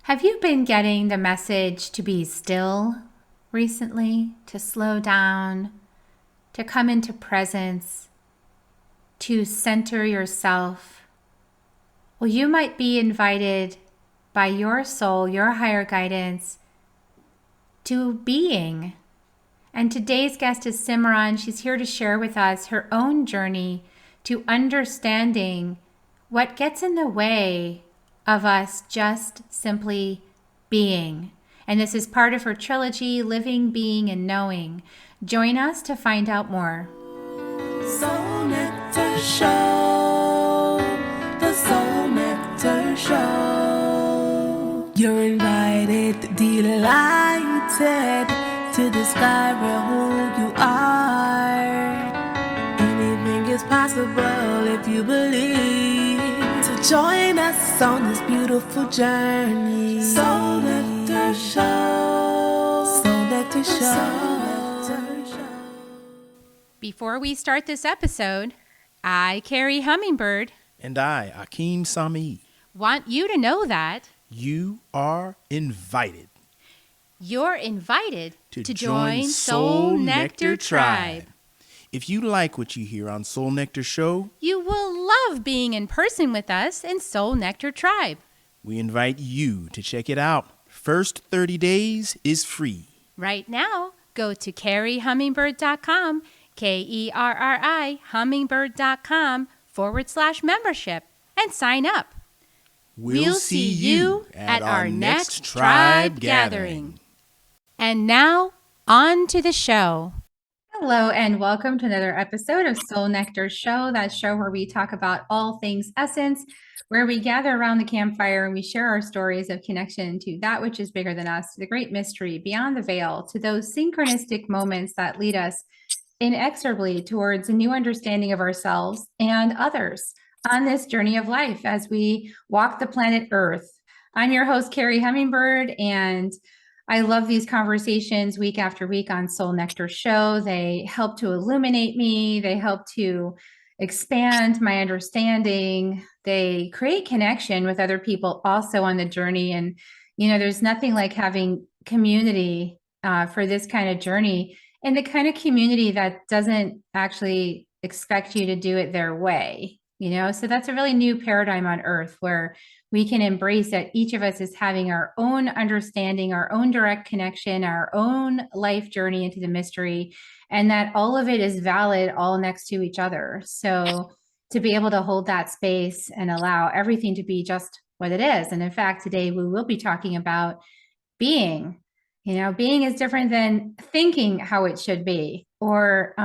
Have you been getting the message to be still recently, to slow down, to come into presence, to center yourself? Well, you might be invited by your soul, your higher guidance, to being. And today's guest is Simran. She's here to share with us her own journey to understanding what gets in the way of us just simply being. And this is part of her trilogy, Living, Being, and Knowing. Join us to find out more. Soul Nectar Show, the Soul Nectar Show. You're invited, delighted to discover who you are. Anything is possible if you believe. So join us on this beautiful journey. Soul Nectar Show, Soul Nectar Show. Before we start this episode, I, Carrie Hummingbird, And I, Akeem Sami, want you to know that you are invited you're invited to join Soul Nectar Tribe. If you like what you hear on Soul Nectar Show, You will love being in person with us in Soul Nectar Tribe. we invite you to check it out. First 30 days is free. Right now, go to carriehummingbird.com, KERRI hummingbird.com/membership and sign up. We'll see you at our next tribe gathering. And now, on to the show. Hello, and welcome to another episode of Soul Nectar Show, that show where we talk about all things essence, where we gather around the campfire and we share our stories of connection to that which is bigger than us, to the great mystery beyond the veil, to those synchronistic moments that lead us inexorably towards a new understanding of ourselves and others on this journey of life as we walk the planet Earth. I'm your host, Carrie Hummingbird, and I love these conversations week after week on Soul Nectar Show. They help to illuminate me. They help to expand my understanding. They create connection with other people also on the journey. And, you know, there's nothing like having community for this kind of journey, and the kind of community that doesn't actually expect you to do it their way. You know, so that's a really new paradigm on Earth where we can embrace that each of us is having our own understanding, our own direct connection, our own life journey into the mystery, and that all of it is valid all next to each other. So to be able to hold that space and allow everything to be just what it is. And in fact, today we will be talking about being. You know, being is different than thinking how it should be, or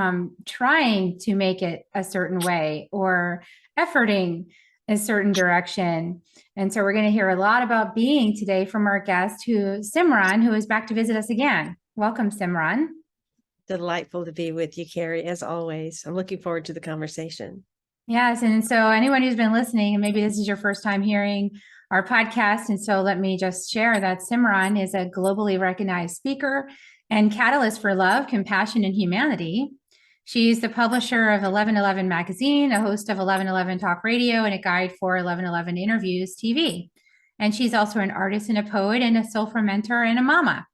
trying to make it a certain way, or efforting a certain direction. And so we're going to hear a lot about being today from our guest, Simran, who is back to visit us again. Welcome, Simran. Delightful to be with you, Carrie, as always. I'm looking forward to the conversation. Yes. And so anyone who's been listening, and maybe this is your first time hearing our podcast, and so let me just share that Simran is a globally recognized speaker and catalyst for love, compassion, and humanity. She's the publisher of 1111 magazine, a host of 1111 Talk Radio, and a guide for 1111 InnerViews TV. And she's also an artist and a poet and a soulful mentor and a mama.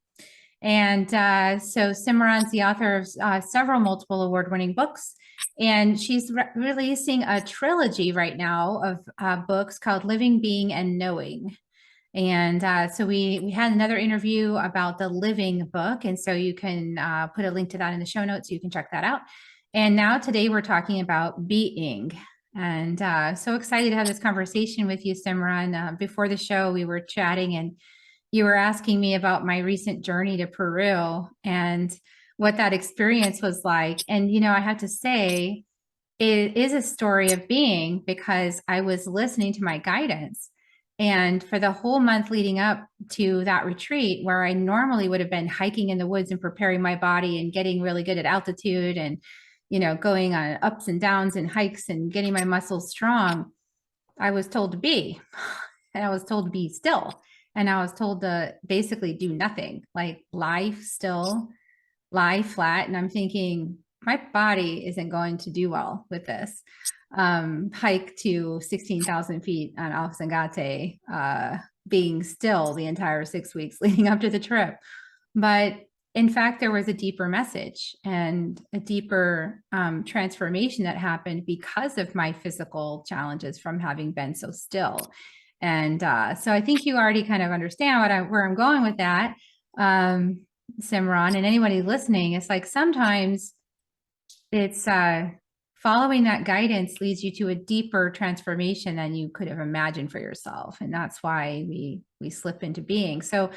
And so Simran's the author of several multiple award-winning books, and she's releasing a trilogy right now of books called Living, Being, and Knowing. And so we had another interview about the Living book, and so you can put a link to that in the show notes so you can check that out. And now today we're talking about being. And so excited to have this conversation with you, Simran. Before the show, we were chatting, and you were asking me about my recent journey to Peru and what that experience was like. And, you know, I have to say, it is a story of being, because I was listening to my guidance. And for the whole month leading up to that retreat, where I normally would have been hiking in the woods and preparing my body and getting really good at altitude and, you know, going on ups and downs and hikes and getting my muscles strong, I was told to be, and I was told to be still. And I was told to basically do nothing, like lie still, lie flat. And I'm thinking, my body isn't going to do well with this. Hike to 16,000 feet on Alpsangate being still the entire 6 weeks leading up to the trip. But in fact, there was a deeper message and a deeper transformation that happened because of my physical challenges from having been so still. And so I think you already kind of understand where I'm going with that, Simran, and anybody listening. It's like sometimes it's following that guidance leads you to a deeper transformation than you could have imagined for yourself. And that's why we slip into being. So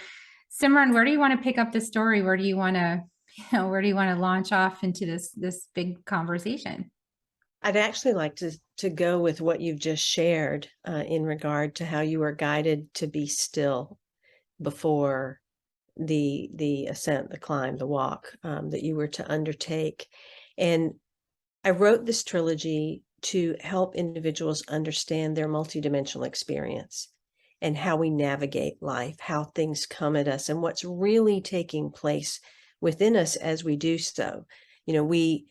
Simran, where do you want to pick up the story? Where do you want to, where do you want to launch off into this big conversation? I'd actually like to go with what you've just shared in regard to how you were guided to be still before the ascent, the climb, the walk that you were to undertake. And I wrote this trilogy to help individuals understand their multidimensional experience and how we navigate life, how things come at us, and what's really taking place within us as we do so. You know, we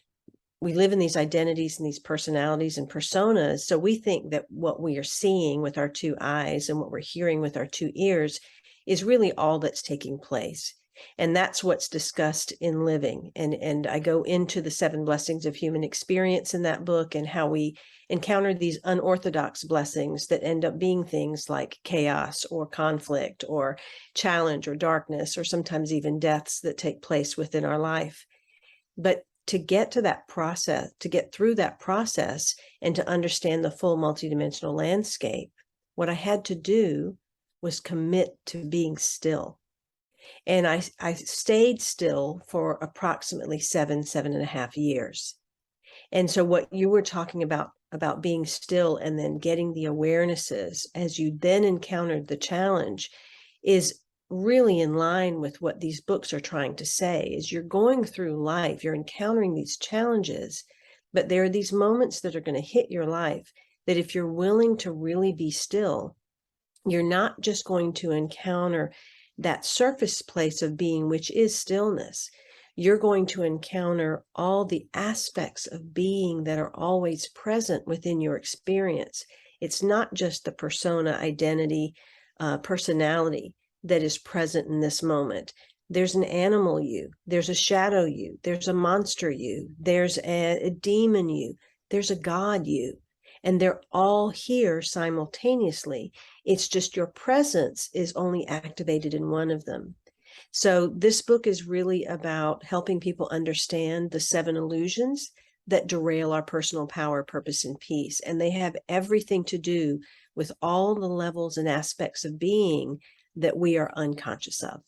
live in these identities and these personalities and personas. So we think that what we are seeing with our two eyes and what we're hearing with our two ears is really all that's taking place. And that's what's discussed in Living. And I go into the 7 blessings of human experience in that book and how we encounter these unorthodox blessings that end up being things like chaos or conflict or challenge or darkness, or sometimes even deaths that take place within our life. But to get to that process, to get through that process and to understand the full multidimensional landscape, what I had to do was commit to being still. And I stayed still for approximately 7.5 years. And so what you were talking about being still and then getting the awarenesses as you then encountered the challenge is really in line with what these books are trying to say. Is you're going through life, you're encountering these challenges, but there are these moments that are going to hit your life that if you're willing to really be still, you're not just going to encounter that surface place of being, which is stillness. You're going to encounter all the aspects of being that are always present within your experience. It's not just the persona, identity, personality that is present in this moment. There's an animal you, there's a shadow you, there's a monster you, there's a demon you, there's a God you. And they're all here simultaneously. It's just your presence is only activated in one of them. So this book is really about helping people understand the 7 illusions that derail our personal power, purpose, and peace. And they have everything to do with all the levels and aspects of being that we are unconscious of.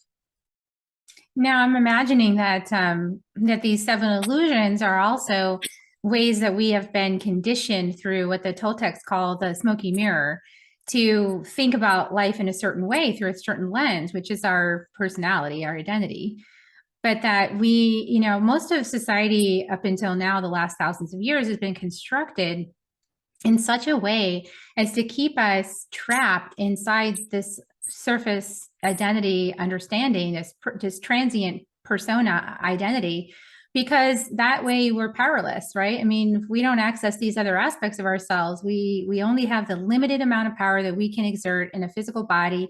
Now I'm imagining that that these 7 illusions are also ways that we have been conditioned through what the Toltecs call the Smoky Mirror to think about life in a certain way through a certain lens, which is our personality, our identity. But that we, you know, most of society up until now, the last thousands of years, has been constructed in such a way as to keep us trapped inside this surface identity understanding, this transient persona identity, because that way we're powerless, right? I mean, if we don't access these other aspects of ourselves, we only have the limited amount of power that we can exert in a physical body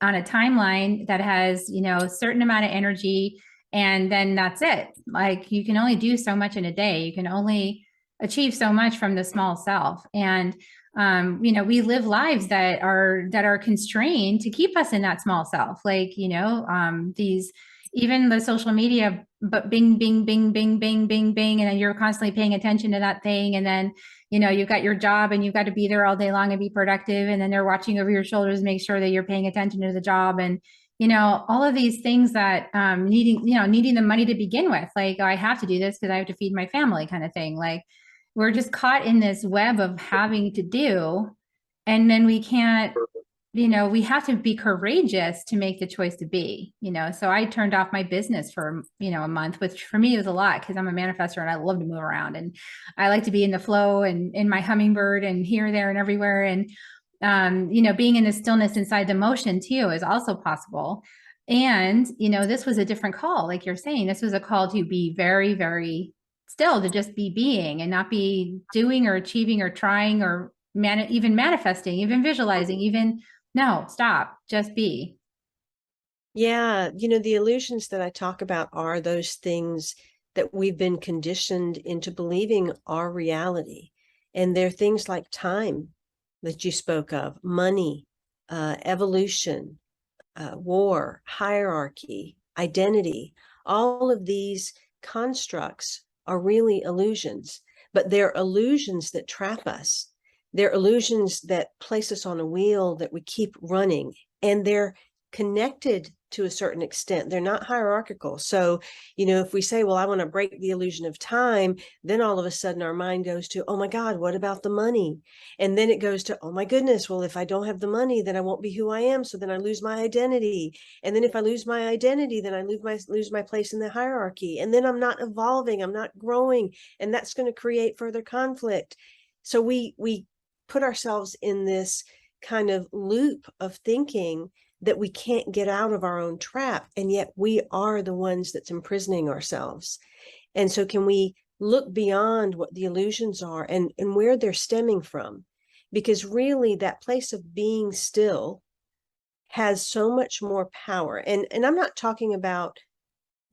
on a timeline that has, you know, a certain amount of energy, and then that's it. Like, you can only do so much in a day. You can only achieve so much from the small self. And you know, we live lives that are constrained to keep us in that small self. Like, you know, these, even the social media, but bing, bing, bing, bing, bing, bing, bing. And then you're constantly paying attention to that thing. And then, you know, you've got your job and you've got to be there all day long and be productive. And then they're watching over your shoulders, make sure that you're paying attention to the job. And, you know, all of these things that needing the money to begin with, like, oh, I have to do this because I have to feed my family kind of thing. Like, we're just caught in this web of having to do, and then we can't, you know, we have to be courageous to make the choice to be, you know. So I turned off my business for, you know, a month, which for me was a lot because I'm a manifestor and I love to move around and I like to be in the flow and in my hummingbird and here, there, and everywhere. And, you know, being in the stillness inside the motion too is also possible. And, you know, this was a different call. Like you're saying, this was a call to be very, very still, to just be being and not be doing or achieving or trying or even manifesting, even visualizing, even no, stop, just be. Yeah, the illusions that I talk about are those things that we've been conditioned into believing are reality. And they're things like time that you spoke of, money, evolution, war, hierarchy, identity. All of these constructs are really illusions, but they're illusions that trap us. They're illusions that place us on a wheel that we keep running, and they're connected to a certain extent. They're not hierarchical. So, if we say, well, I want to break the illusion of time, then all of a sudden our mind goes to, oh my God, what about the money? And then it goes to, oh my goodness, well, if I don't have the money, then I won't be who I am. So then I lose my identity. And then if I lose my identity, then I lose my place in the hierarchy. And then I'm not evolving, I'm not growing. And that's going to create further conflict. So we put ourselves in this kind of loop of thinking that we can't get out of our own trap. And yet we are the ones that's imprisoning ourselves. And so can we look beyond what the illusions are and where they're stemming from? Because really that place of being still has so much more power. And I'm not talking about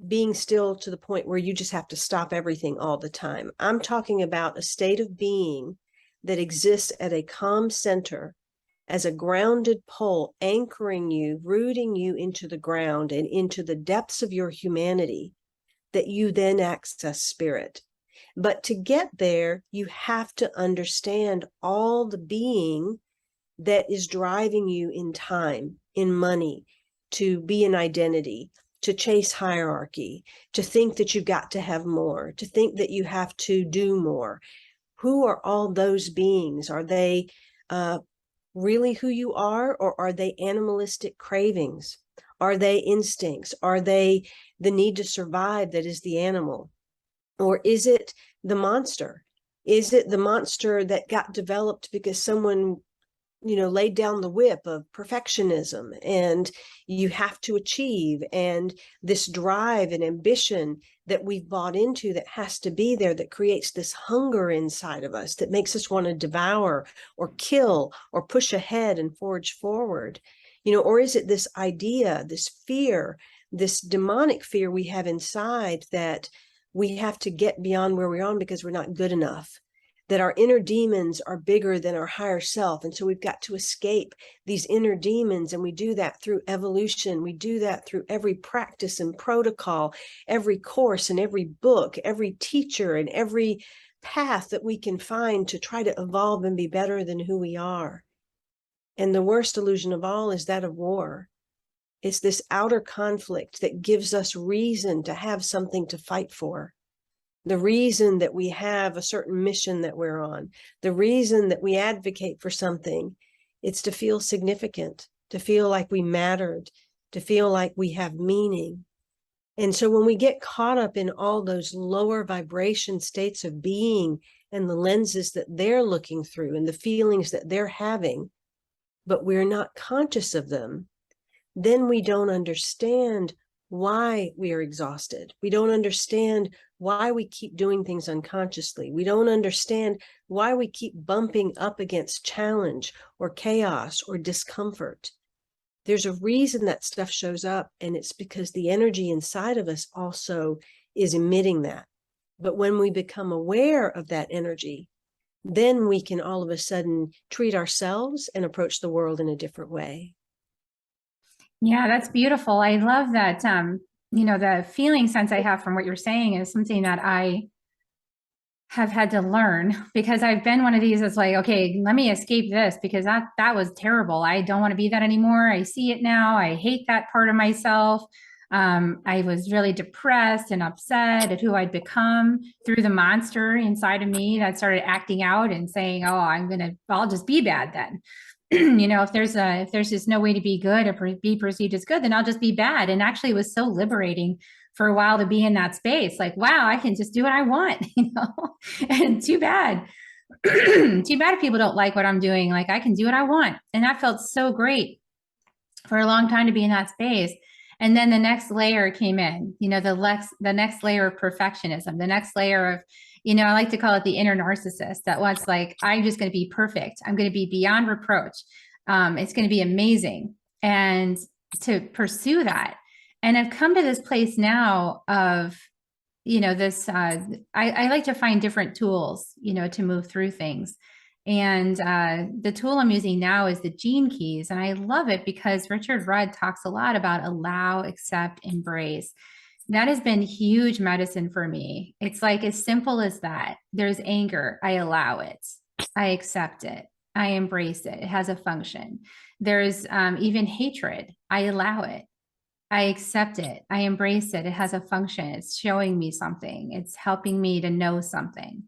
being still to the point where you just have to stop everything all the time. I'm talking about a state of being that exists at a calm center as a grounded pole, anchoring you, rooting you into the ground and into the depths of your humanity, that you then access spirit. But to get there, you have to understand all the being that is driving you in time, in money, to be an identity, to chase hierarchy, to think that you've got to have more, to think that you have to do more. Who are all those beings? Are they really who you are, or are they animalistic cravings? Are they instincts? Are they the need to survive that is the animal? Or is it the monster? Is it the monster that got developed because someone, laid down the whip of perfectionism and you have to achieve, and this drive and ambition that we've bought into that has to be there, that creates this hunger inside of us that makes us want to devour or kill or push ahead and forge forward? Or is it this idea, this fear, this demonic fear we have inside that we have to get beyond where we are because we're not good enough, that our inner demons are bigger than our higher self. And so we've got to escape these inner demons. And we do that through evolution. We do that through every practice and protocol, every course and every book, every teacher and every path that we can find to try to evolve and be better than who we are. And the worst illusion of all is that of war. It's this outer conflict that gives us reason to have something to fight for. The reason that we have a certain mission that we're on, the reason that we advocate for something, it's to feel significant, to feel like we mattered, to feel like we have meaning. And so when we get caught up in all those lower vibration states of being and the lenses that they're looking through and the feelings that they're having, but we're not conscious of them, then we don't understand why we are exhausted. We don't understand why we keep doing things unconsciously. We don't understand why we keep bumping up against challenge or chaos or discomfort. There's a reason that stuff shows up, and it's because the energy inside of us also is emitting that. But when we become aware of that energy, then we can all of a sudden treat ourselves and approach the world in a different way. Yeah, that's beautiful. I love that. The feeling sense I have from what you're saying is something that I have had to learn, because I've been one of these that's like, okay, let me escape this because that was terrible. I don't want to be that anymore. I see it now. I hate that part of myself. I was really depressed and upset at who I'd become through the monster inside of me that started acting out and saying, oh, I'll just be bad then. If there's just no way to be good or be perceived as good, then I'll just be bad. And actually it was so liberating for a while to be in that space. Like, wow, I can just do what I want, and too bad. Too bad if people don't like what I'm doing. Like, I can do what I want. And that felt so great for a long time to be in that space. And then the next layer came in, the next layer of perfectionism, the next layer of, I like to call it the inner narcissist that wants, like, I'm just going to be perfect. I'm going to be beyond reproach. It's going to be amazing. And to pursue that. And I've come to this place now of, this, I like to find different tools, to move through things. And the tool I'm using now is the Gene Keys. And I love it because Richard Rudd talks a lot about allow, accept, embrace. That has been huge medicine for me. It's like as simple as that. There's anger. I allow it. I accept it. I embrace it. It has a function. There's even hatred. I allow it. I accept it. I embrace it. It has a function. It's showing me something. It's helping me to know something.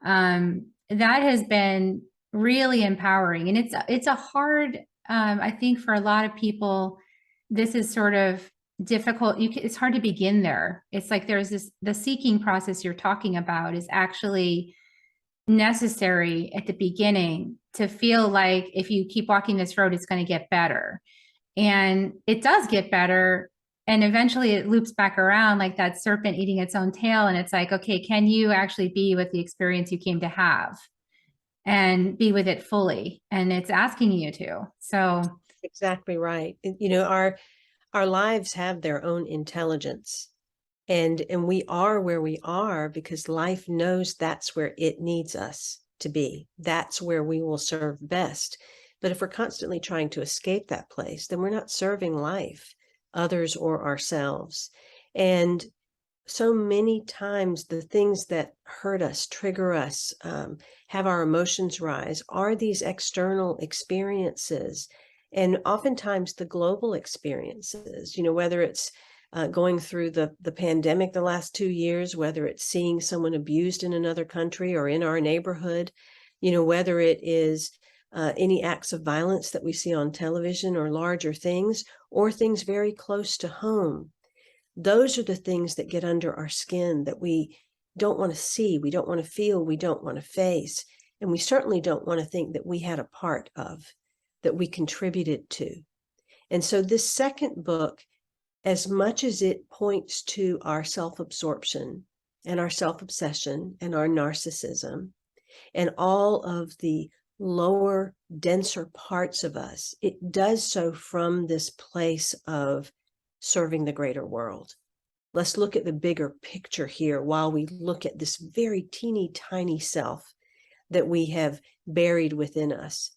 That has been really empowering. And it's a hard, I think for a lot of people, this is sort of difficult. It's hard to begin there. It's like the seeking process you're talking about is actually necessary at the beginning to feel like if you keep walking this road, it's going to get better. And it does get better. And eventually it loops back around like that serpent eating its own tail. And it's like, okay, can you actually be with the experience you came to have and be with it fully? And it's asking you to. So exactly right. Our lives have their own intelligence. And we are where we are because life knows that's where it needs us to be. That's where we will serve best. But if we're constantly trying to escape that place, then we're not serving life, others, or ourselves. And so many times the things that hurt us, trigger us, have our emotions rise are these external experiences. And oftentimes the global experiences, whether it's going through the pandemic the last 2 years, whether it's seeing someone abused in another country or in our neighborhood, whether it is any acts of violence that we see on television or larger things, or things very close to home. Those are the things that get under our skin that we don't want to see, we don't want to feel, we don't want to face. And we certainly don't want to think that we had a part of, that we contributed to. And so this second book, as much as it points to our self-absorption and our self-obsession and our narcissism and all of the lower, denser parts of us, it does so from this place of serving the greater world. Let's look at the bigger picture here while we look at this very teeny tiny self that we have buried within us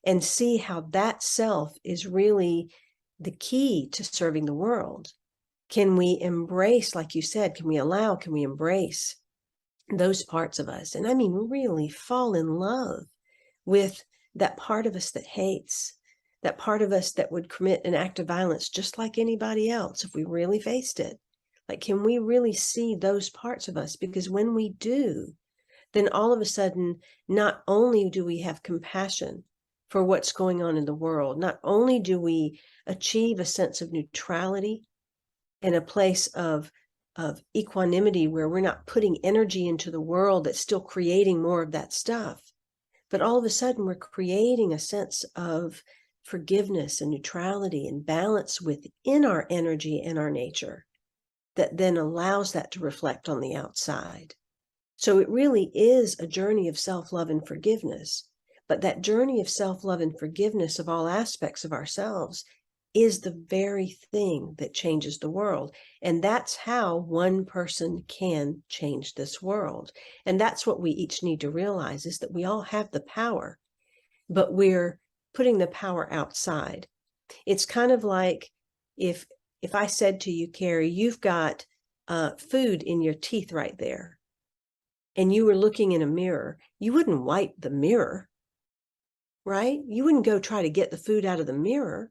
and see how that self is really the key to serving the world. Can we embrace, like you said, can we embrace those parts of us? And I mean, really fall in love with that part of us that hates, that part of us that would commit an act of violence just like anybody else if we really faced it. Like, can we really see those parts of us? Because when we do, then all of a sudden, not only do we have compassion for what's going on in the world, not only do we achieve a sense of neutrality and a place of equanimity where we're not putting energy into the world that's still creating more of that stuff, but all of a sudden we're creating a sense of forgiveness and neutrality and balance within our energy and our nature that then allows that to reflect on the outside. So it really is a journey of self-love and forgiveness. But that journey of self-love and forgiveness of all aspects of ourselves is the very thing that changes the world. And that's how one person can change this world. And that's what we each need to realize, is that we all have the power, but we're putting the power outside. It's kind of like if I said to you, Carrie, you've got food in your teeth right there, and you were looking in a mirror, you wouldn't wipe the mirror, right? You wouldn't go try to get the food out of the mirror.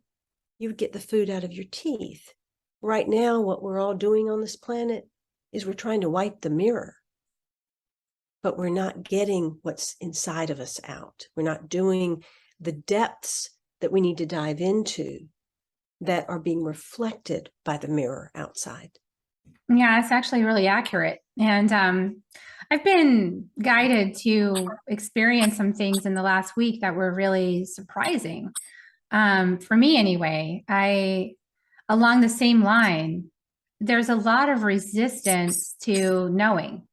You would get the food out of your teeth. Right now, what we're all doing on this planet is we're trying to wipe the mirror, but we're not getting what's inside of us out. We're not doing the depths that we need to dive into that are being reflected by the mirror outside. Yeah, it's actually really accurate. And I've been guided to experience some things in the last week that were really surprising. For me anyway, along the same line, there's a lot of resistance to knowing.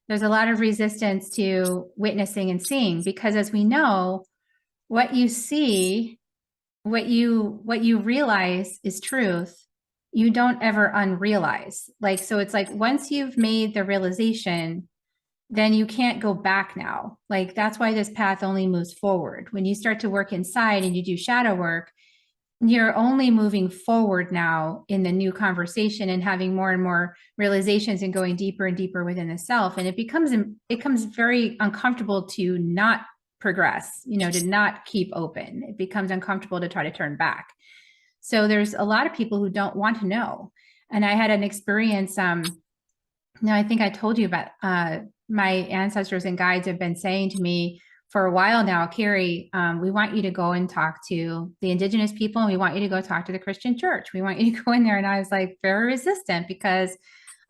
There's a lot of resistance to witnessing and seeing, because as we know, what you see, what you realize is truth, you don't ever unrealize. Like, so it's like once you've made the realization, then you can't go back now. Like, that's why this path only moves forward. When you start to work inside and you do shadow work, you're only moving forward now in the new conversation and having more and more realizations and going deeper and deeper within the self. And it becomes very uncomfortable to not progress, you know, to not keep open. It becomes uncomfortable to try to turn back. So there's a lot of people who don't want to know. And I had an experience, now I think I told you about, my ancestors and guides have been saying to me for a while now, Carrie, we want you to go and talk to the indigenous people, and we want you to go talk to the Christian church. We want you to go in there. And I was like very resistant, because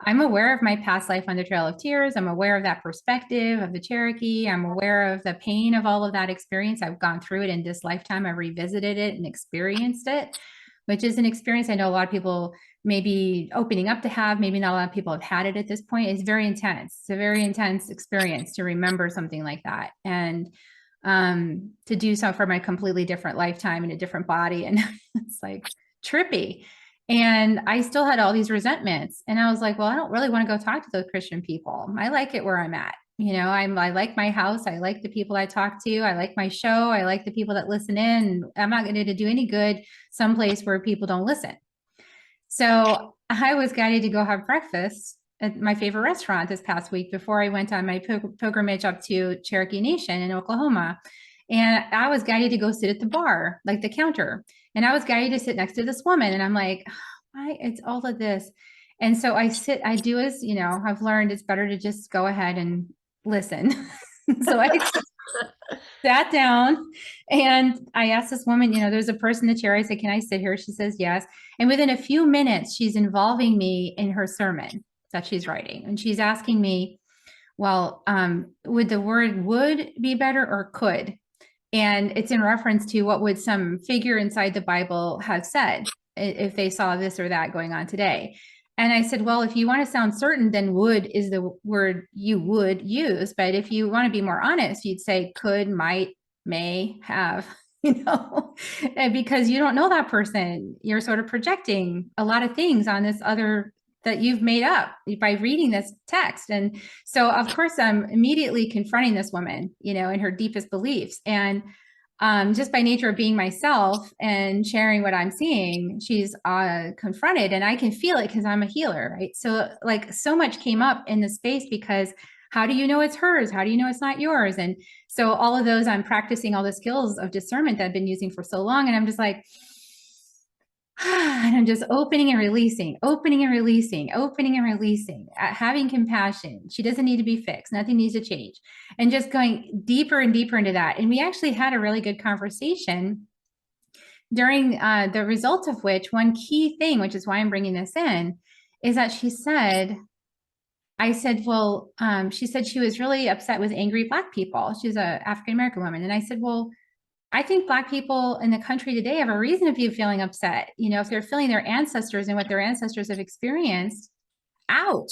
I'm aware of my past life on the Trail of Tears. I'm aware of that perspective of the Cherokee. I'm aware of the pain of all of that experience. I've gone through it in this lifetime. I revisited it and experienced it, which is an experience I know a lot of people may be opening up to have. Maybe not a lot of people have had it at this point. It's very intense. It's a very intense experience to remember something like that. And to do so from a completely different lifetime in a different body. And it's like trippy. And I still had all these resentments. And I was like, well, I don't really want to go talk to those Christian people. I like it where I'm at. You know, I like my house. I like the people I talk to. I like my show. I like the people that listen in. I'm not going to do any good someplace where people don't listen. So I was guided to go have breakfast at my favorite restaurant this past week before I went on my pilgrimage up to Cherokee Nation in Oklahoma. And I was guided to go sit at the bar, like the counter. And I was guided to sit next to this woman. And I'm like, why? It's all of this. And so I do as, you know, I've learned it's better to just go ahead and listen. So I sat down and I asked this woman, you know, there's a person in the chair. I said, can I sit here? She says, yes. And within a few minutes, she's involving me in her sermon that she's writing. And she's asking me, well, would the word would be better or could? And it's in reference to what would some figure inside the Bible have said if they saw this or that going on today. And I said, well, if you want to sound certain, then would is the word you would use. But if you want to be more honest, you'd say could, might, may, have, you know, and because you don't know that person. You're sort of projecting a lot of things on this other that you've made up by reading this text. And so, of course, I'm immediately confronting this woman, you know, in her deepest beliefs. And just by nature of being myself and sharing what I'm seeing, she's confronted, and I can feel it because I'm a healer, right? So like so much came up in the space because how do you know it's hers? How do you know it's not yours? And so all of those, I'm practicing all the skills of discernment that I've been using for so long. And I'm just like, and I'm just opening and releasing, opening and releasing, opening and releasing, having compassion. She doesn't need to be fixed. Nothing needs to change. And just going deeper and deeper into that. And we actually had a really good conversation during the result of which one key thing, which is why I'm bringing this in, is that she said, I said, well, she said she was really upset with angry Black people. She's an African-American woman. And I said, well, I think Black people in the country today have a reason to be feeling upset. You know, if they're feeling their ancestors and what their ancestors have experienced, ouch,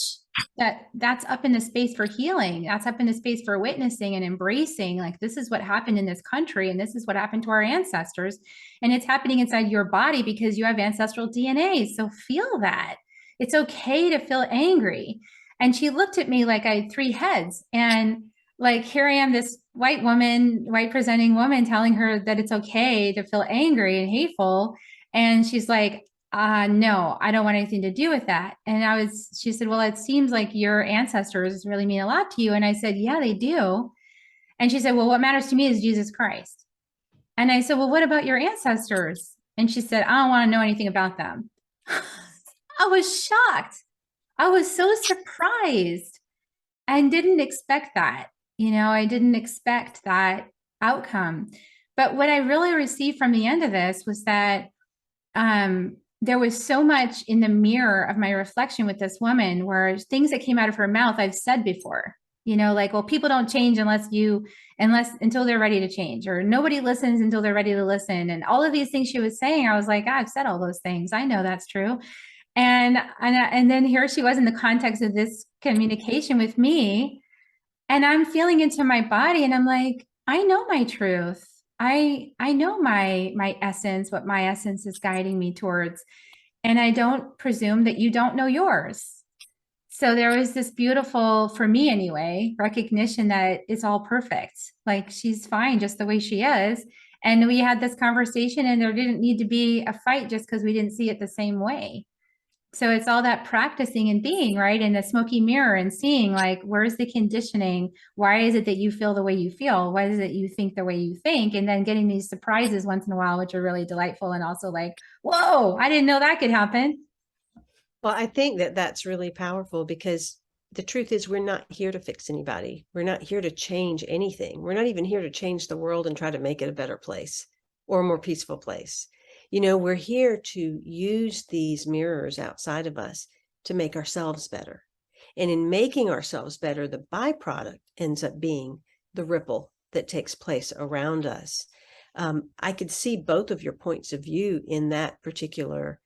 that's up in the space for healing. That's up in the space for witnessing and embracing, like, this is what happened in this country and this is what happened to our ancestors. And it's happening inside your body because you have ancestral DNA. So feel that. It's okay to feel angry. And she looked at me like I had three heads. And like, here I am, this white woman, white presenting woman, telling her that it's okay to feel angry and hateful. And she's like, no, I don't want anything to do with that. And she said, well, it seems like your ancestors really mean a lot to you. And I said, yeah, they do. And she said, well, what matters to me is Jesus Christ. And I said, well, what about your ancestors? And she said, I don't want to know anything about them. I was shocked. I was so surprised and didn't expect that. You know, I didn't expect that outcome. But what I really received from the end of this was that there was so much in the mirror of my reflection with this woman where things that came out of her mouth I've said before, you know, like, well, people don't change until they're ready to change, or nobody listens until they're ready to listen. And all of these things she was saying, I was like, I've said all those things. I know that's true. And then here she was in the context of this communication with me. And I'm feeling into my body and I'm like, I know my truth. I know my essence, what my essence is guiding me towards, and I don't presume that you don't know yours. So there was this beautiful, for me anyway, recognition that it's all perfect. Like she's fine just the way she is. And we had this conversation and there didn't need to be a fight just because we didn't see it the same way. So it's all that practicing and being right in the smoky mirror and seeing like, where's the conditioning? Why is it that you feel the way you feel? Why is it you think the way you think? And then getting these surprises once in a while, which are really delightful. And also like, whoa, I didn't know that could happen. Well, I think that that's really powerful because the truth is we're not here to fix anybody. We're not here to change anything. We're not even here to change the world and try to make it a better place or a more peaceful place. You know, we're here to use these mirrors outside of us to make ourselves better. And in making ourselves better, the byproduct ends up being the ripple that takes place around us. I could see both of your points of view in that particular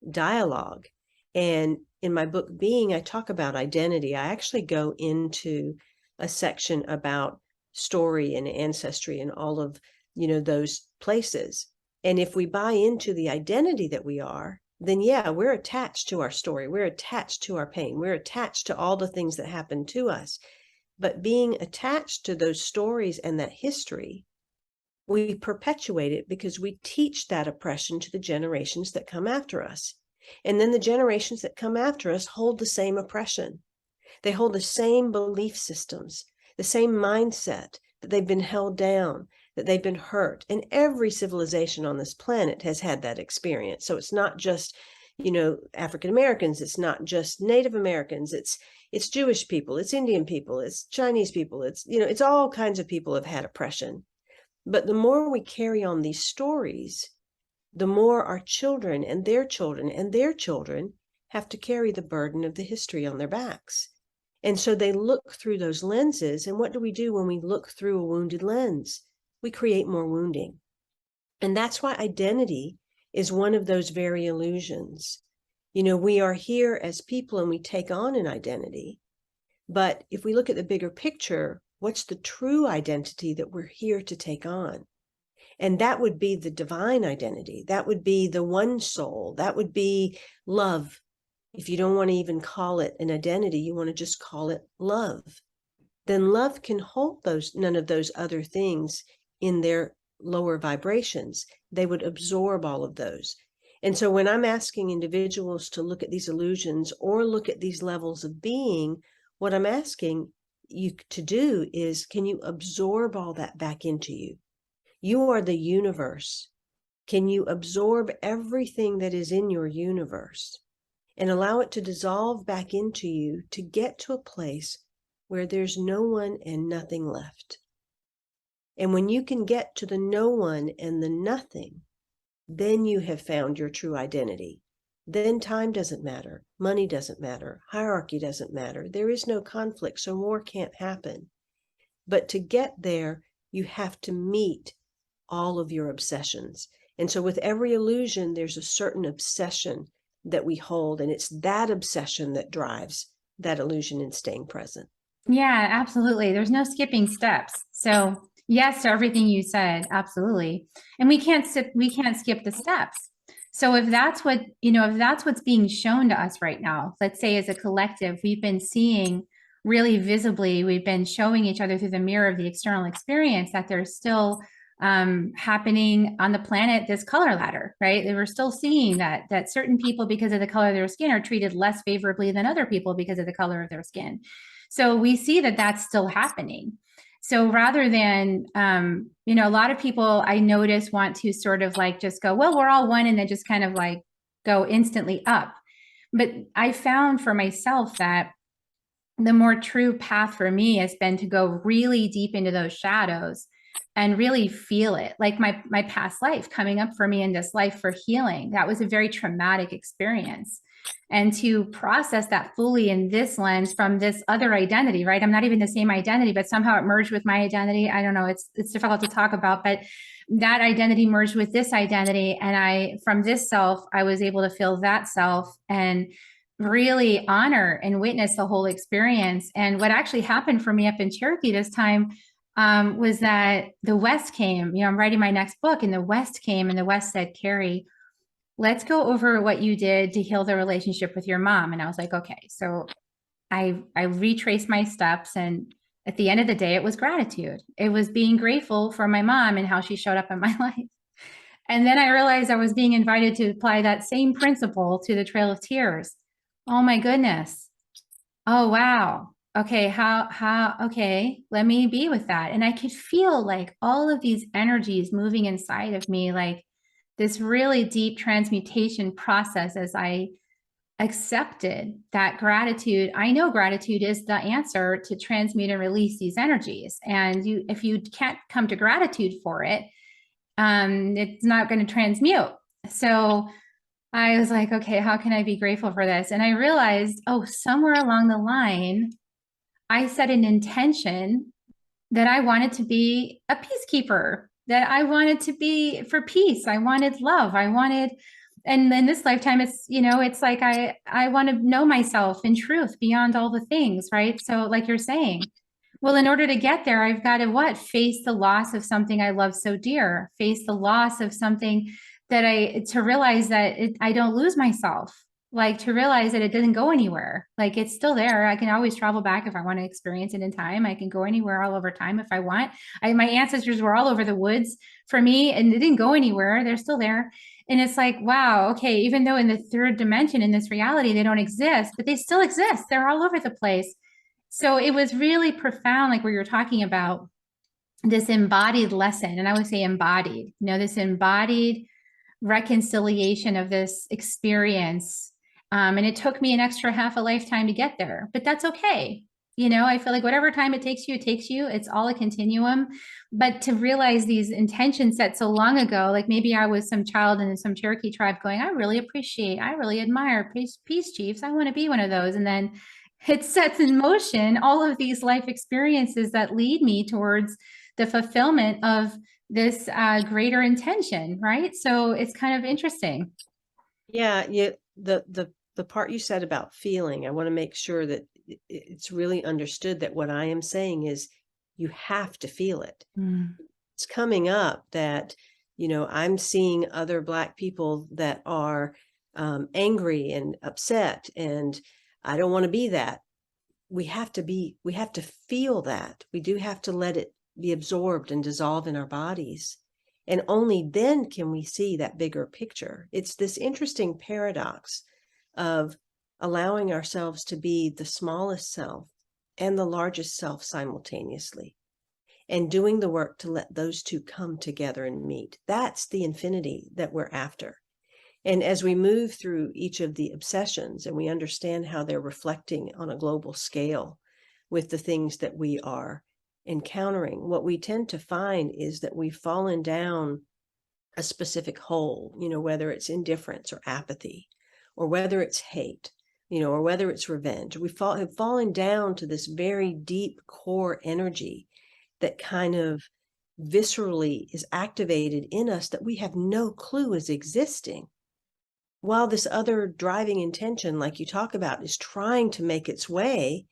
dialogue. And in my book, Being, I talk about identity. I actually go into a section about story and ancestry and all of, those places. And if we buy into the identity that we are, then yeah, we're attached to our story. We're attached to our pain. We're attached to all the things that happen to us. But being attached to those stories and that history, we perpetuate it because we teach that oppression to the generations that come after us. And then the generations that come after us hold the same oppression. They hold the same belief systems, the same mindset that they've been held down, that they've been hurt. And every civilization on this planet has had that experience. So it's not just, African Americans. It's not just Native Americans. It's Jewish people. It's Indian people. It's Chinese people. It's all kinds of people have had oppression. But the more we carry on these stories, the more our children and their children and their children have to carry the burden of the history on their backs. And so they look through those lenses. And what do we do when we look through a wounded lens? We create more wounding. And that's why identity is one of those very illusions. We are here as people and we take on an identity. But if we look at the bigger picture, what's the true identity that we're here to take on? And that would be the divine identity. That would be the one soul. That would be love. If you don't want to even call it an identity, you want to just call it love. Then love can hold none of those other things in their lower vibrations. They would absorb all of those. And so when I'm asking individuals to look at these illusions or look at these levels of being, what I'm asking you to do is, can you absorb all that back into you? You are the universe. Can you absorb everything that is in your universe and allow it to dissolve back into you to get to a place where there's no one and nothing left? And when you can get to the no one and the nothing, then you have found your true identity. Then time doesn't matter. Money doesn't matter. Hierarchy doesn't matter. There is no conflict, so more can't happen. But to get there, you have to meet all of your obsessions. And so with every illusion, there's a certain obsession that we hold. And it's that obsession that drives that illusion in staying present. Yeah, absolutely. There's no skipping steps. So yes to everything you said. Absolutely. And we can't skip the steps. So if that's what's being shown to us right now, let's say as a collective, we've been seeing really visibly, we've been showing each other through the mirror of the external experience that there's still happening on the planet, this color ladder, right? We're still seeing that certain people, because of the color of their skin, are treated less favorably than other people because of the color of their skin. So we see that that's still happening. So rather than, a lot of people I notice want to sort of like just go, well, we're all one, and then just kind of like go instantly up. But I found for myself that the more true path for me has been to go really deep into those shadows and really feel it. Like my past life coming up for me in this life for healing, that was a very traumatic experience. And to process that fully in this lens from this other identity, right? I'm not even the same identity, but somehow it merged with my identity. I don't know, it's difficult to talk about, but that identity merged with this identity. And from this self, I was able to feel that self and really honor and witness the whole experience. And what actually happened for me up in Cherokee this time, was that the West came. I'm writing my next book, and the West came, and the West said, Carrie, let's go over what you did to heal the relationship with your mom. And I was like, okay. So I retraced my steps, and at the end of the day, it was gratitude. It was being grateful for my mom and how she showed up in my life. And then I realized I was being invited to apply that same principle to the Trail of Tears. Oh my goodness. Oh, wow. Okay. Okay. Let me be with that. And I could feel like all of these energies moving inside of me, like this really deep transmutation process as I accepted that gratitude. I know gratitude is the answer to transmute and release these energies. And if you can't come to gratitude for it, it's not going to transmute. So I was like, okay, how can I be grateful for this? And I realized, oh, somewhere along the line, I set an intention that I wanted to be a peacekeeper, that I wanted to be for peace. I wanted love. And in this lifetime, it's like I want to know myself in truth beyond all the things, right? So like you're saying, well, in order to get there, I've got to face the loss of something I love so dear, face the loss of something to realize that I don't lose myself, like to realize that it didn't go anywhere. Like it's still there. I can always travel back if I want to experience it in time. I can go anywhere all over time if I want. My ancestors were all over the woods for me, and they didn't go anywhere. They're still there. And it's like, wow, okay, even though in the third dimension, in this reality, they don't exist, but they still exist. They're all over the place. So it was really profound, like where you're talking about this embodied lesson. And I would say embodied, this embodied reconciliation of this experience. And it took me an extra half a lifetime to get there, but that's okay. I feel like whatever time it takes you, it's all a continuum. But to realize these intentions set so long ago, like maybe I was some child in some Cherokee tribe going, I really admire peace chiefs. I want to be one of those. And then it sets in motion all of these life experiences that lead me towards the fulfillment of this greater intention, right? So it's kind of interesting. Yeah, the part you said about feeling, I want to make sure that it's really understood that what I am saying is you have to feel it. It's coming up that, I'm seeing other Black people that are angry and upset, and I don't want to be that. We have to feel that. We do have to let it be absorbed and dissolve in our bodies. And only then can we see that bigger picture. It's this interesting paradox of allowing ourselves to be the smallest self and the largest self simultaneously, and doing the work to let those two come together and meet. That's the infinity that we're after. And as we move through each of the obsessions and we understand how they're reflecting on a global scale with the things that we are encountering, what we tend to find is that we've fallen down a specific hole, whether it's indifference or apathy, or whether it's hate, or whether it's revenge. Have fallen down to this very deep core energy that kind of viscerally is activated in us that we have no clue is existing. While this other driving intention, like you talk about, is trying to make its way,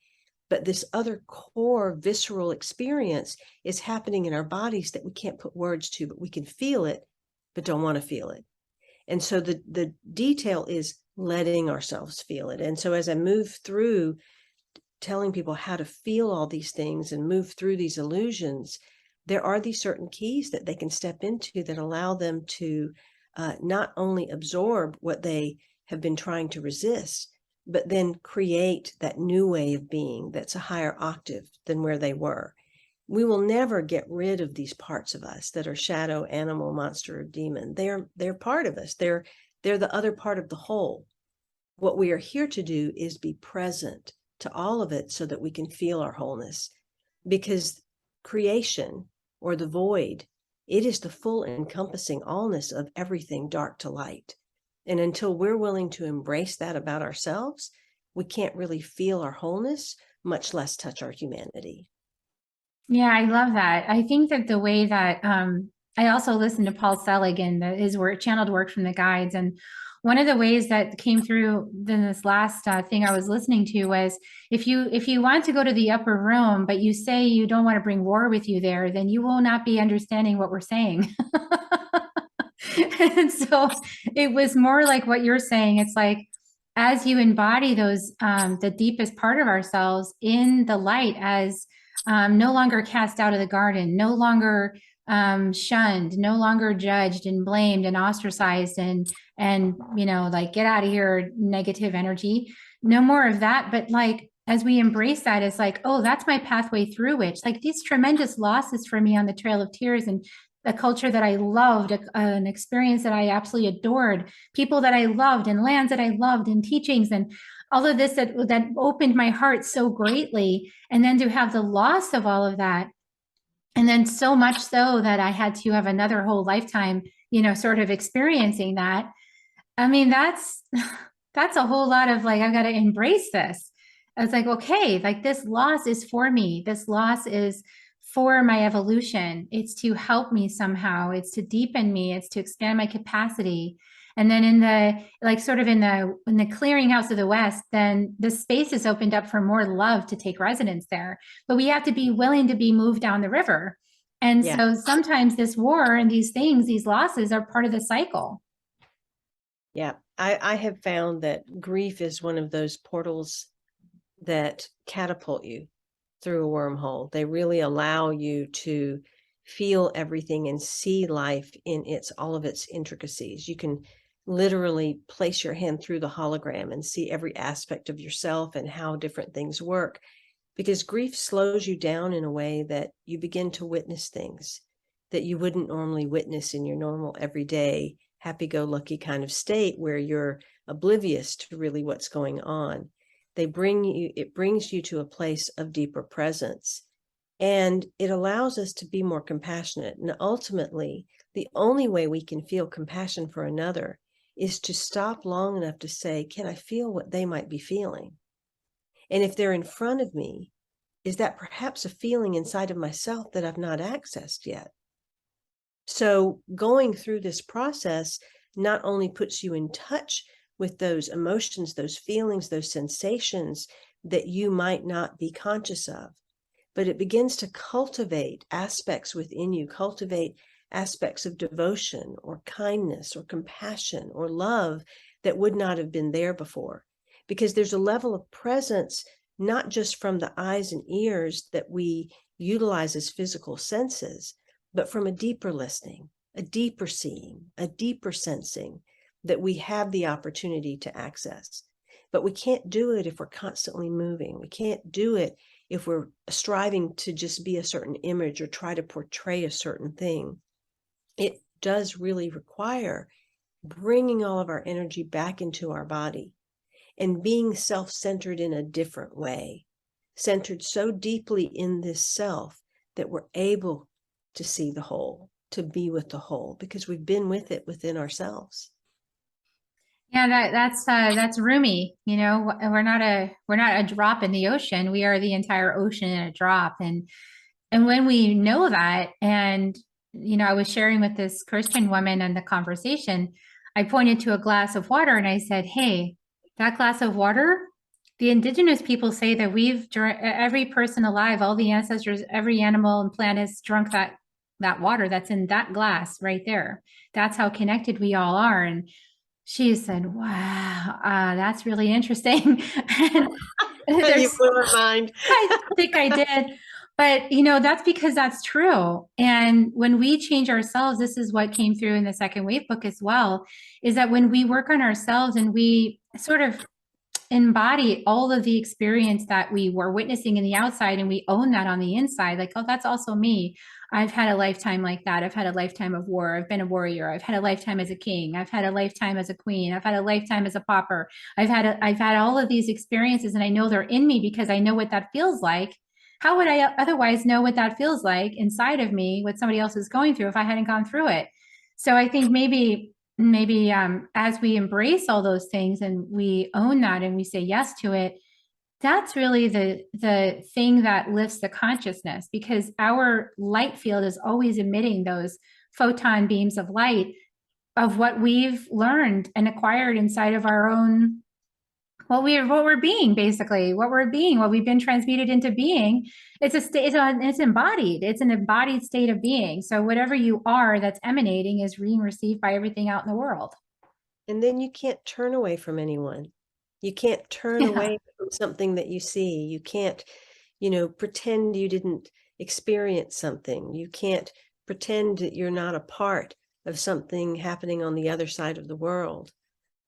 but this other core visceral experience is happening in our bodies that we can't put words to, but we can feel it, but don't want to feel it. And so the detail is letting ourselves feel it. And so as I move through telling people how to feel all these things and move through these illusions, there are these certain keys that they can step into that allow them to not only absorb what they have been trying to resist, but then create that new way of being that's a higher octave than where they were. We will never get rid of these parts of us that are shadow, animal, monster, or demon. They're part of us. They're the other part of the whole. What we are here to do is be present to all of it so that we can feel our wholeness. Because creation, or the void, it is the full encompassing allness of everything dark to light. And until we're willing to embrace that about ourselves, we can't really feel our wholeness, much less touch our humanity. Yeah, I love that. I think that the way that I also listened to Paul Selig and his work, channeled work from the guides. And one of the ways that came through in this last thing I was listening to was if you want to go to the upper room, but you say you don't want to bring war with you there, then you will not be understanding what we're saying. And so it was more like what you're saying. It's like, as you embody those, the deepest part of ourselves in the light, as no longer cast out of the garden, no longer shunned, no longer judged and blamed and ostracized and like, get out of here, negative energy. No more of that. But like, as we embrace that, it's like, oh, that's my pathway through which, like, these tremendous losses for me on the Trail of Tears, and a culture that I loved, an experience that I absolutely adored, people that I loved, and lands that I loved, and teachings, and all of this that opened my heart so greatly. And then to have the loss of all of that, and then so much so that I had to have another whole lifetime, sort of experiencing that. I mean, that's a whole lot of like, I've got to embrace this. I was like, okay, like, this loss is for me. This loss is for my evolution. It's to help me somehow. It's to deepen me. It's to expand my capacity. And then in the, like, sort of in the clearinghouse of the West, then the space is opened up for more love to take residence there. But we have to be willing to be moved down the river. And so sometimes this war and these things, these losses, are part of the cycle. Yeah, I have found that grief is one of those portals that catapult you through a wormhole. They really allow you to feel everything and see life in all of its intricacies. You can literally place your hand through the hologram and see every aspect of yourself and how different things work, because grief slows you down in a way that you begin to witness things that you wouldn't normally witness in your normal, everyday, happy-go-lucky kind of state where you're oblivious to really what's going on. It brings you to a place of deeper presence, and it allows us to be more compassionate. And ultimately, the only way we can feel compassion for another is to stop long enough to say, can I feel what they might be feeling? And if they're in front of me, is that perhaps a feeling inside of myself that I've not accessed yet? So going through this process not only puts you in touch with those emotions, those feelings, those sensations that you might not be conscious of, but it begins to cultivate aspects within you, cultivate aspects of devotion or kindness or compassion or love that would not have been there before. Because there's a level of presence, not just from the eyes and ears that we utilize as physical senses, but from a deeper listening, a deeper seeing, a deeper sensing that we have the opportunity to access. But we can't do it if we're constantly moving. We can't do it if we're striving to just be a certain image or try to portray a certain thing. It does really require bringing all of our energy back into our body and being self-centered in a different way, centered so deeply in this self that we're able to see the whole, to be with the whole, because we've been with it within ourselves. Yeah, that's Rumi. We're not a drop in the ocean. We are the entire ocean in a drop. And when we know that, and I was sharing with this Christian woman in the conversation, I pointed to a glass of water and I said, hey, that glass of water, the indigenous people say that every person alive, all the ancestors, every animal and plant has drunk that water that's in that glass right there. That's how connected we all are. And she said, wow, that's really interesting. And You blew her mind. I think I did. But, that's because that's true. And when we change ourselves, this is what came through in the second wave book as well, is that when we work on ourselves and we sort of embody all of the experience that we were witnessing in the outside, and we own that on the inside, like, oh, that's also me. I've had a lifetime like that. I've had a lifetime of war. I've been a warrior. I've had a lifetime as a king. I've had a lifetime as a queen. I've had a lifetime as a pauper. I've had all of these experiences, and I know they're in me because I know what that feels like. How would I otherwise know what that feels like inside of me, what somebody else is going through, if I hadn't gone through it? So I think maybe as we embrace all those things and we own that and we say yes to it, that's really the thing that lifts the consciousness, because our light field is always emitting those photon beams of light of what we've learned and acquired inside of our own, what we're being, basically, what we've been transmuted into being. It's a state, it's embodied. It's an embodied state of being. So whatever you are that's emanating is being received by everything out in the world. And then you can't turn away from anyone. You can't turn away from something that you see. You can't, pretend you didn't experience something. You can't pretend that you're not a part of something happening on the other side of the world.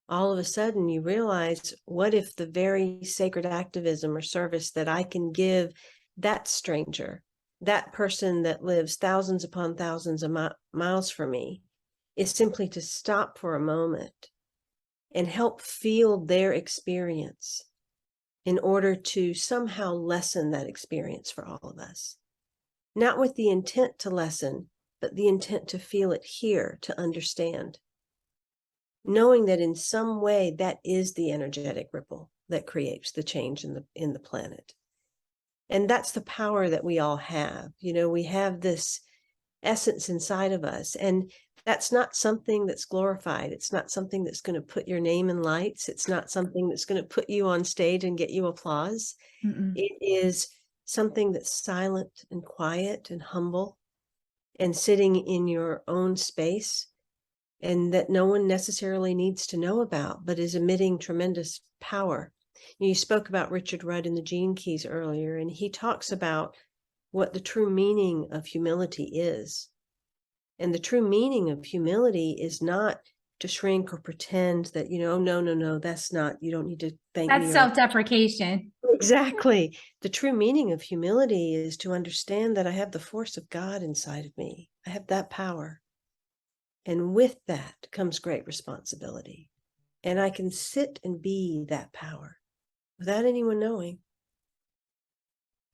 All of a sudden you realize, what if the very sacred activism or service that I can give that stranger, that person that lives thousands upon thousands of miles from me, is simply to stop for a moment and help feel their experience in order to somehow lessen that experience for all of us. Not with the intent to lessen, but the intent to feel it here, to understand. Knowing that in some way that is the energetic ripple that creates the change in the planet. And that's the power that we all have. We have this essence inside of us, and that's not something that's glorified. It's not something that's going to put your name in lights. It's not something that's going to put you on stage and get you applause. It is something that's silent and quiet and humble and sitting in your own space, and that no one necessarily needs to know about, but is emitting tremendous power. You spoke about Richard Rudd in the Gene Keys earlier, and he talks about what the true meaning of humility is. And the true meaning of humility is not to shrink or pretend that, no, that's not, you don't need to thank me. That's self-deprecation. Exactly. The true meaning of humility is to understand that I have the force of God inside of me. I have that power. And with that comes great responsibility. And I can sit and be that power without anyone knowing,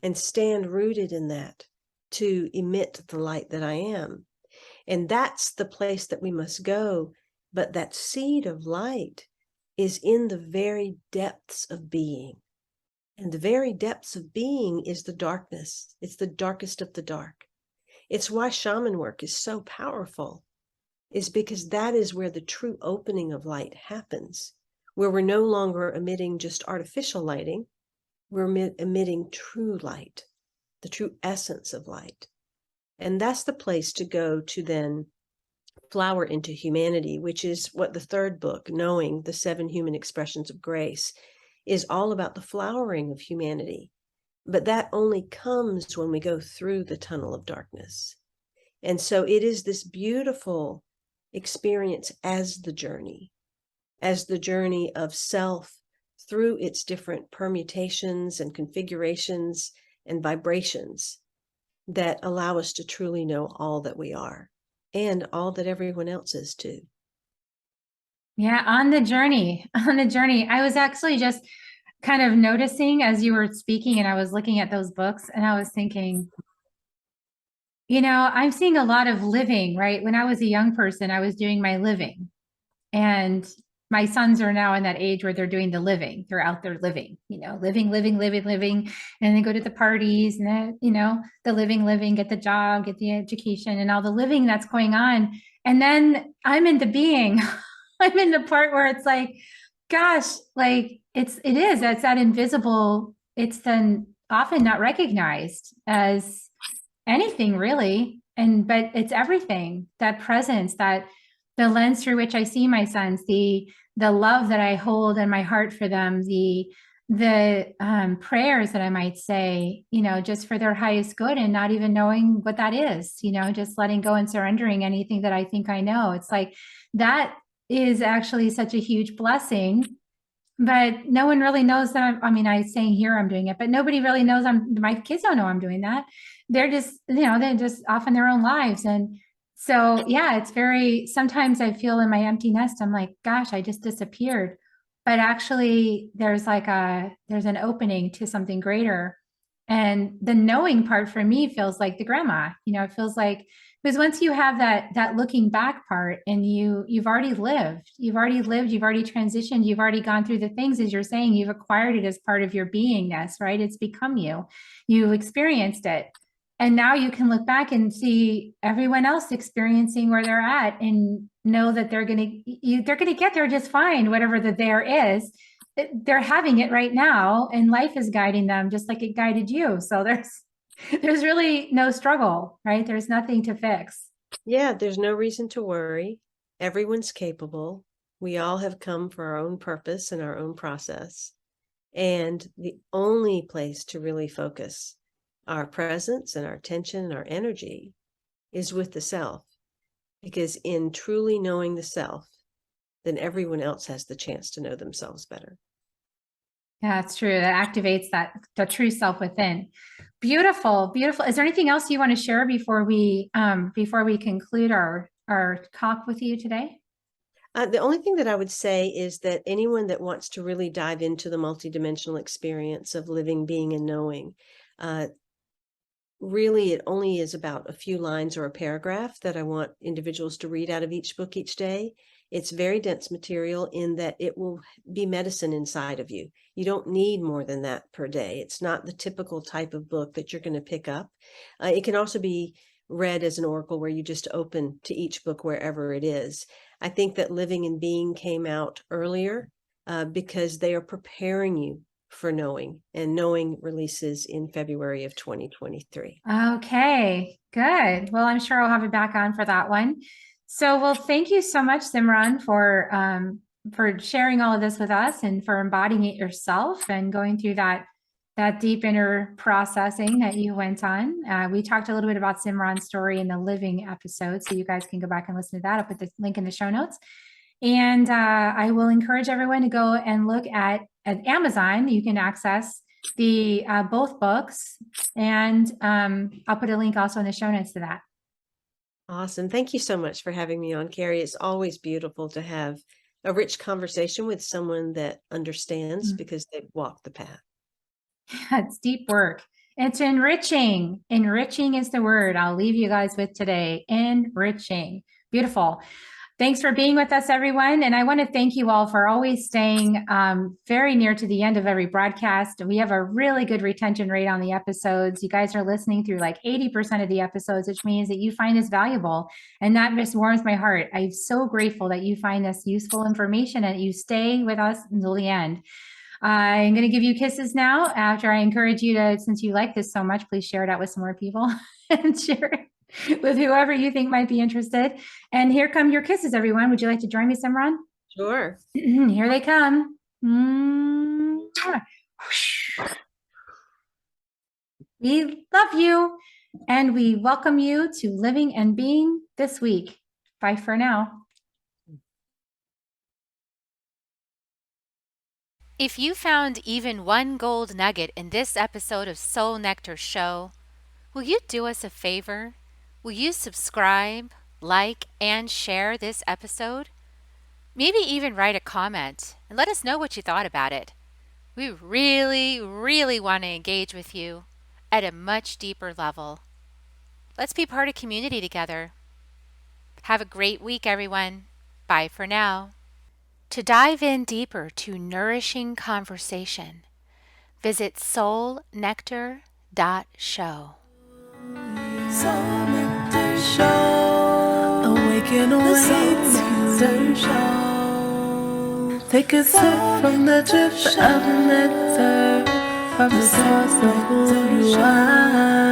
and stand rooted in that to emit the light that I am. And that's the place that we must go. But that seed of light is in the very depths of being. And the very depths of being is the darkness. It's the darkest of the dark. It's why shaman work is so powerful, is because that is where the true opening of light happens, where we're no longer emitting just artificial lighting, we're emitting true light, the true essence of light. And that's the place to go to then flower into humanity, which is what the third book, Knowing the 7 Human Expressions of Grace, is all about, the flowering of humanity. But that only comes when we go through the tunnel of darkness. And so it is this beautiful experience as the journey of self through its different permutations and configurations and vibrations that allow us to truly know all that we are and all that everyone else is too. Yeah, on the journey. I was actually just kind of noticing as you were speaking, and I was looking at those books, and I was thinking, I'm seeing a lot of living, right? When I was a young person, I was doing my living, and my sons are now in that age where they're doing the living. They're out there living, living, and they go to the parties, and then, the living, get the job, get the education, and all the living that's going on. And then I'm in the being. I'm in the part where it's like, gosh, like it's that invisible, it's then often not recognized as anything really. But it's everything, that presence, that the lens through which I see my sons, the love that I hold in my heart for them, the prayers that I might say, just for their highest good, and not even knowing what that is, just letting go and surrendering anything that I think I know. It's like, that is actually such a huge blessing, but no one really knows that. I'm saying here I'm doing it, but nobody really knows. My kids don't know I'm doing that. They're just, they're just off in their own lives. And so, yeah, it's sometimes I feel in my empty nest, I'm like, gosh, I just disappeared. But actually there's an opening to something greater. And the knowing part for me feels like the grandma, it feels like, because once you have that looking back part, and you've already lived, you've already transitioned, you've already gone through the things, as you're saying, you've acquired it as part of your beingness, right? It's become you experienced it. And now you can look back and see everyone else experiencing where they're at and know that they're going to get there just fine, whatever the there is. They're having it right now, and life is guiding them just like it guided you. So there's really no struggle, right? There's nothing to fix. Yeah, there's no reason to worry. Everyone's capable. We all have come for our own purpose and our own process. And the only place to really focus our presence and our attention and our energy is with the self. Because in truly knowing the self, then everyone else has the chance to know themselves better. Yeah, it's true. That activates the true self within. Beautiful, beautiful. Is there anything else you want to share before we conclude our talk with you today? The only thing that I would say is that anyone that wants to really dive into the multidimensional experience of living, being, and knowing, really it only is about a few lines or a paragraph that I want individuals to read out of each book each day. It's very dense material in that it will be medicine inside of you. You don't need more than that per day. It's not the typical type of book that you're going to pick up. It can also be read as an oracle where you just open to each book wherever it is. I think that Living and Being came out earlier because they are preparing you for knowing, and knowing releases in February of 2023. Okay, good. Well, I'm sure I'll have it back on for that one. So, well, thank you so much, Simran, for sharing all of this with us and for embodying it yourself and going through that deep inner processing that you went on. We talked a little bit about Simran's story in the Living episode, so you guys can go back and listen to that. I'll put the link in the show notes. And I will encourage everyone to go and look at Amazon. You can access the both books, and I'll put a link also in the show notes to that. Awesome. Thank you so much for having me on, Carrie. It's always beautiful to have a rich conversation with someone that understands because they've walked the path. It's deep work. It's enriching. Enriching is the word I'll leave you guys with today. Enriching. Beautiful. Thanks for being with us, everyone. And I want to thank you all for always staying very near to the end of every broadcast. We have a really good retention rate on the episodes. You guys are listening through like 80% of the episodes, which means that you find this valuable. And that just warms my heart. I'm so grateful that you find this useful information and you stay with us until the end. I'm going to give you kisses now after I encourage you to, since you like this so much, please share it out with some more people and share it with whoever you think might be interested. And here come your kisses, everyone. Would you like to join me, Simran? Sure. Here they come. We love you, and we welcome you to Living and Being this week. Bye for now. If you found even one gold nugget in this episode of Soul Nectar Show, will you do us a favor? Will you subscribe, like, and share this episode? Maybe even write a comment and let us know what you thought about it. We really, really want to engage with you at a much deeper level. Let's be part of community together. Have a great week, everyone. Bye for now. To dive in deeper to nourishing conversation, visit soulnectar.show. Soul Nectar Show. Awaken, Nectar Show. Take a sip from the drip of nectar, from the source of who you are.